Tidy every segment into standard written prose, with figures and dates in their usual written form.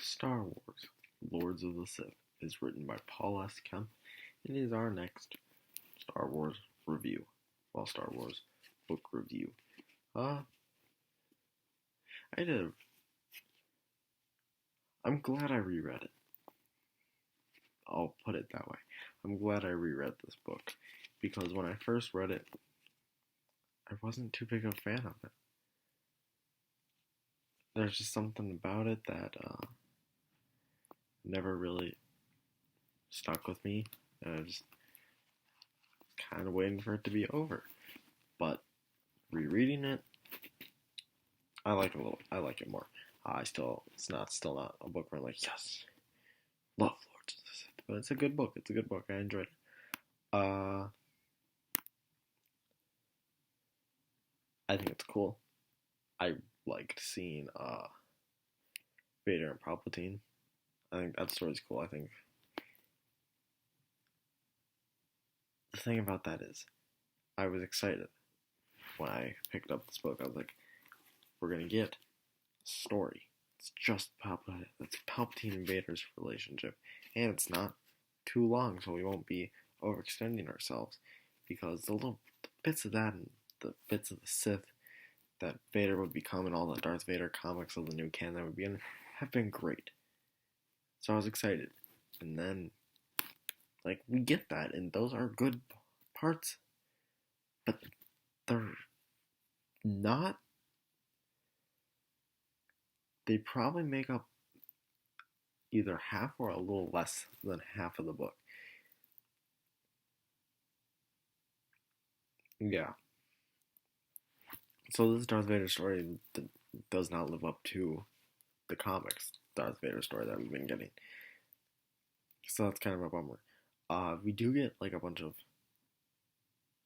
Star Wars: Lords of the Sith is written by Paul S. Kemp and is our next Star Wars review. Well, Star Wars book review. Uh, I did. I'm glad I reread it. I'll put it that way. I'm glad I reread this book because when I first read it, I wasn't too big of a fan of it. There's just something about it that never really stuck with me, and I just kind of waiting for it to be over. But rereading it, I like it a little. I like it more. It's still not a book where I'm like, yes, love Lords of the Sith, but it's a good book. It's a good book. I enjoyed it. I think it's cool. I liked seeing Vader and Palpatine. I think that story's cool. I think the thing about that is, I was excited when I picked up this book. I was like, we're gonna get a story. It's just Palpatine. It's Palpatine and Vader's relationship, and it's not too long, so we won't be overextending ourselves. Because the little bits of that and the bits of the Sith that Vader would become in all the Darth Vader comics of the new canon that would be in have been great. So I was excited. And then, like, we get that, and those are good parts. But they're not. They probably make up either half or a little less than half of the book. Yeah. So this Darth Vader story does not live up to the comics Darth Vader story that we've been getting. So that's kind of a bummer. We do get like a bunch of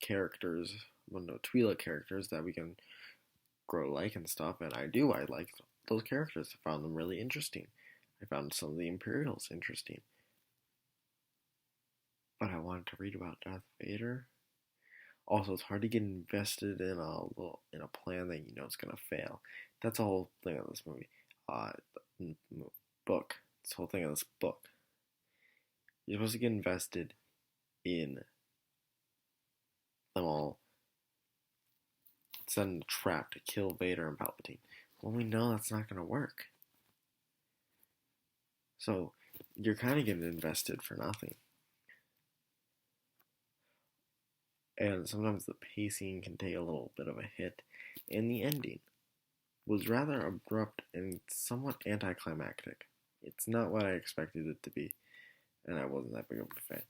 characters, Twi'lek characters that we can grow to like and stuff, and I like those characters. I found them really interesting. I found some of the Imperials interesting. But I wanted to read about Darth Vader. Also, it's hard to get invested in a plan that you know is gonna fail. That's the whole thing of this movie. Book. This whole thing of this book. You're supposed to get invested in them all setting a trap to kill Vader and Palpatine. Well, we know that's not gonna work. So you're kind of getting invested for nothing. And sometimes the pacing can take a little bit of a hit, and the ending was rather abrupt and somewhat anticlimactic. It's not what I expected it to be, and I wasn't that big of a fan.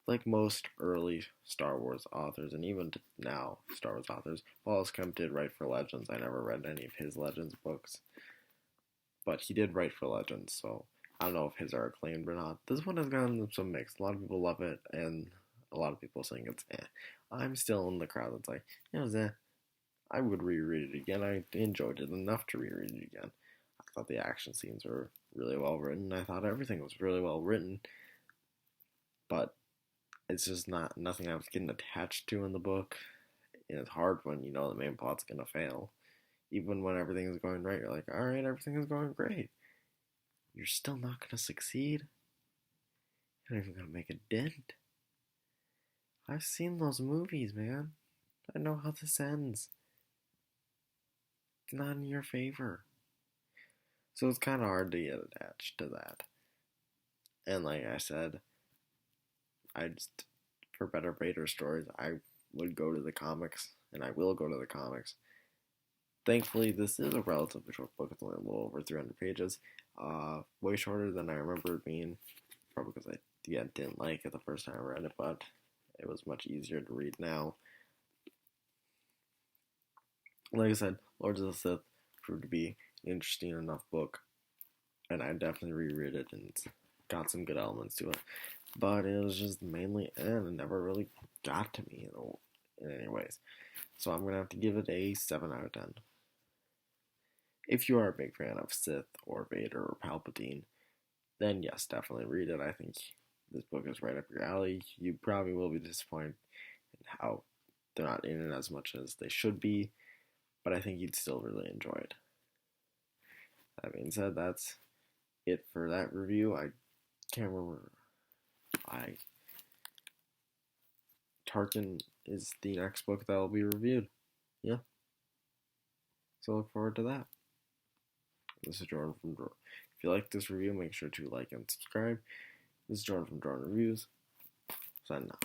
Like most early Star Wars authors, and even now Star Wars authors, Wallace Kemp did write for Legends. I never read any of his Legends books, but he did write for Legends, so I don't know if his are acclaimed or not. This one has gotten some mixed. A lot of people love it, and a lot of people saying it's eh. I'm still in the crowd that's like, it was eh. I would reread it again. I enjoyed it enough to reread it again. I thought the action scenes were really well written. I thought everything was really well written. But it's just nothing I was getting attached to in the book. And it's hard when you know the main plot's gonna fail. Even when everything is going right, you're like, alright, everything is going great. You're still not gonna succeed. You're not even gonna make a dent. I've seen those movies, man. I know how this ends. It's not in your favor. So it's kind of hard to get attached to that. And like I said, for better Vader stories, I would go to the comics, and I will go to the comics. Thankfully, this is a relatively short book. It's only a little over 300 pages. Way shorter than I remember it being. Probably because I didn't like it the first time I read it, but it was much easier to read now. Like I said, Lords of the Sith proved to be an interesting enough book, and I definitely reread it, and it's got some good elements to it. But it was just mainly, and it never really got to me in any ways. So I'm going to have to give it a 7 out of 10. If you are a big fan of Sith or Vader or Palpatine, then yes, definitely read it. I think this book is right up your alley. You probably will be disappointed in how they're not in it as much as they should be, but I think you'd still really enjoy it. That being said, that's it for that review. I can't remember. Tarkin is the next book that will be reviewed. Yeah. So look forward to that. This is Jordan from Jordan. If you like this review, make sure to like and subscribe. This is Jordan from Jordan Reviews. Signing out.